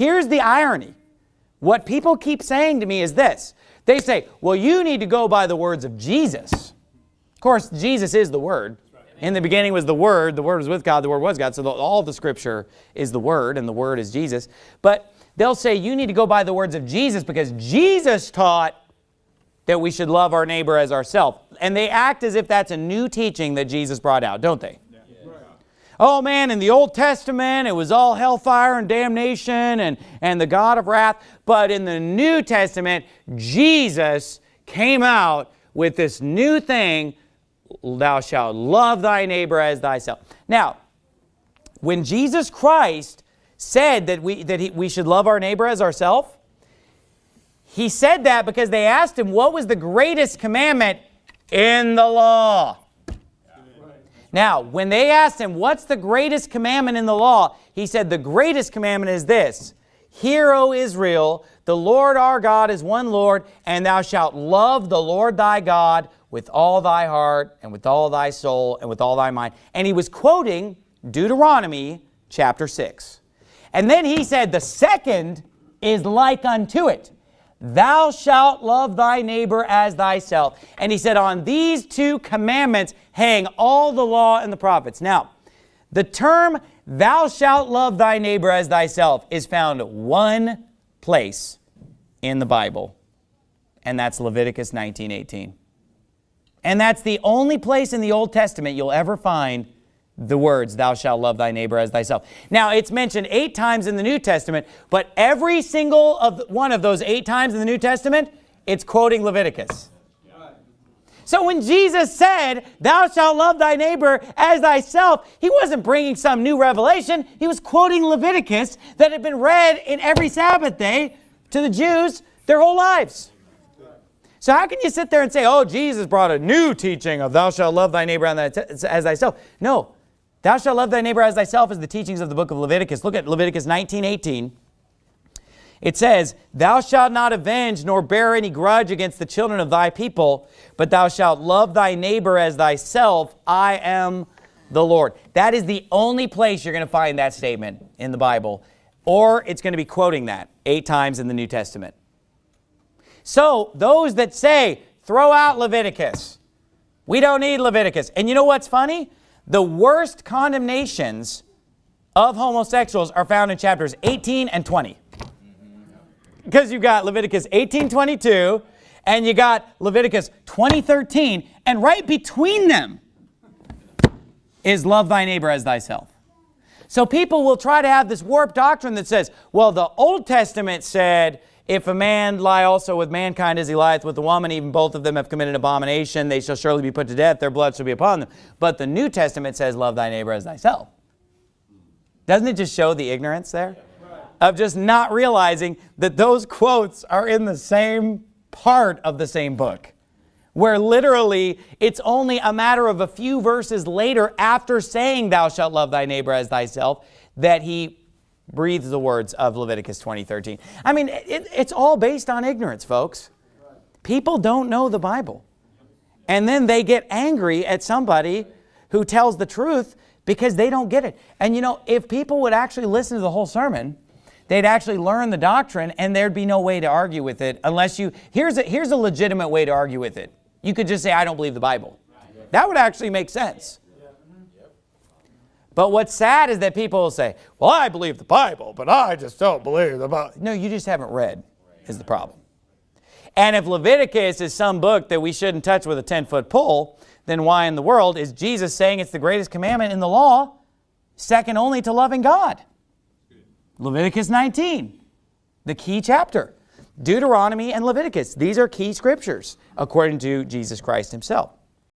here's the irony. What people keep saying to me is this. They say, well, you need to go by the words of Jesus. Of course, Jesus is the Word. In the beginning was the Word was with God, the Word was God. So all the Scripture is the Word, and the Word is Jesus. But they'll say you need to go by the words of Jesus because Jesus taught that we should love our neighbor as ourselves. And they act as if that's a new teaching that Jesus brought out, don't they? Yeah. Oh man, in the Old Testament, it was all hellfire and damnation and the God of wrath. But in the New Testament, Jesus came out with this new thing, thou shalt love thy neighbor as thyself. Now, when Jesus Christ said that we should love our neighbor as ourselves, He said that because they asked Him what was the greatest commandment in the law. Now, when they asked Him what's the greatest commandment in the law, He said the greatest commandment is this: Hear, O Israel, the Lord our God is one Lord, and thou shalt love the Lord thy God with all thy heart and with all thy soul and with all thy mind. And He was quoting Deuteronomy chapter 6. And then He said the second is like unto it. Thou shalt love thy neighbor as thyself. And He said, on these two commandments hang all the law and the prophets. Now, the term, thou shalt love thy neighbor as thyself, is found one place in the Bible. And that's Leviticus 19:18. And that's the only place in the Old Testament you'll ever find the words, thou shalt love thy neighbor as thyself. Now, it's mentioned 8 times in the New Testament, but every single one of those 8 times in the New Testament, it's quoting Leviticus. So when Jesus said, thou shalt love thy neighbor as thyself, He wasn't bringing some new revelation. He was quoting Leviticus that had been read in every Sabbath day to the Jews their whole lives. So how can you sit there and say, oh, Jesus brought a new teaching of thou shalt love thy neighbor as thyself? No. Thou shalt love thy neighbor as thyself is the teachings of the book of Leviticus. Look at Leviticus 19:18. It says, thou shalt not avenge nor bear any grudge against the children of thy people, but thou shalt love thy neighbor as thyself. I am the Lord. That is the only place you're going to find that statement in the Bible. Or it's going to be quoting that 8 times in the New Testament. So those that say, throw out Leviticus. We don't need Leviticus. And you know what's funny? The worst condemnations of homosexuals are found in chapters 18 and 20. Because you've got Leviticus 18:22 and you got Leviticus 20:13, and right between them is love thy neighbor as thyself. So people will try to have this warped doctrine that says, well, the Old Testament said, if a man lie also with mankind as he lieth with a woman, even both of them have committed abomination, they shall surely be put to death, their blood shall be upon them. But the New Testament says, love thy neighbor as thyself. Doesn't it just show the ignorance there? Of just not realizing that those quotes are in the same part of the same book. Where literally it's only a matter of a few verses later after saying thou shalt love thy neighbor as thyself that He breathes the words of Leviticus 20:13. I mean, it's all based on ignorance, folks. People don't know the Bible. And then they get angry at somebody who tells the truth because they don't get it. And you know, if people would actually listen to the whole sermon, they'd actually learn the doctrine and there'd be no way to argue with it unless you... Here's a legitimate way to argue with it. You could just say, I don't believe the Bible. That would actually make sense. But what's sad is that people will say, well, I believe the Bible, but I just don't believe the Bible. No, you just haven't read is the problem. And if Leviticus is some book that we shouldn't touch with a 10-foot pole, then why in the world is Jesus saying it's the greatest commandment in the law, second only to loving God? Leviticus 19, the key chapter. Deuteronomy and Leviticus, these are key scriptures according to Jesus Christ Himself.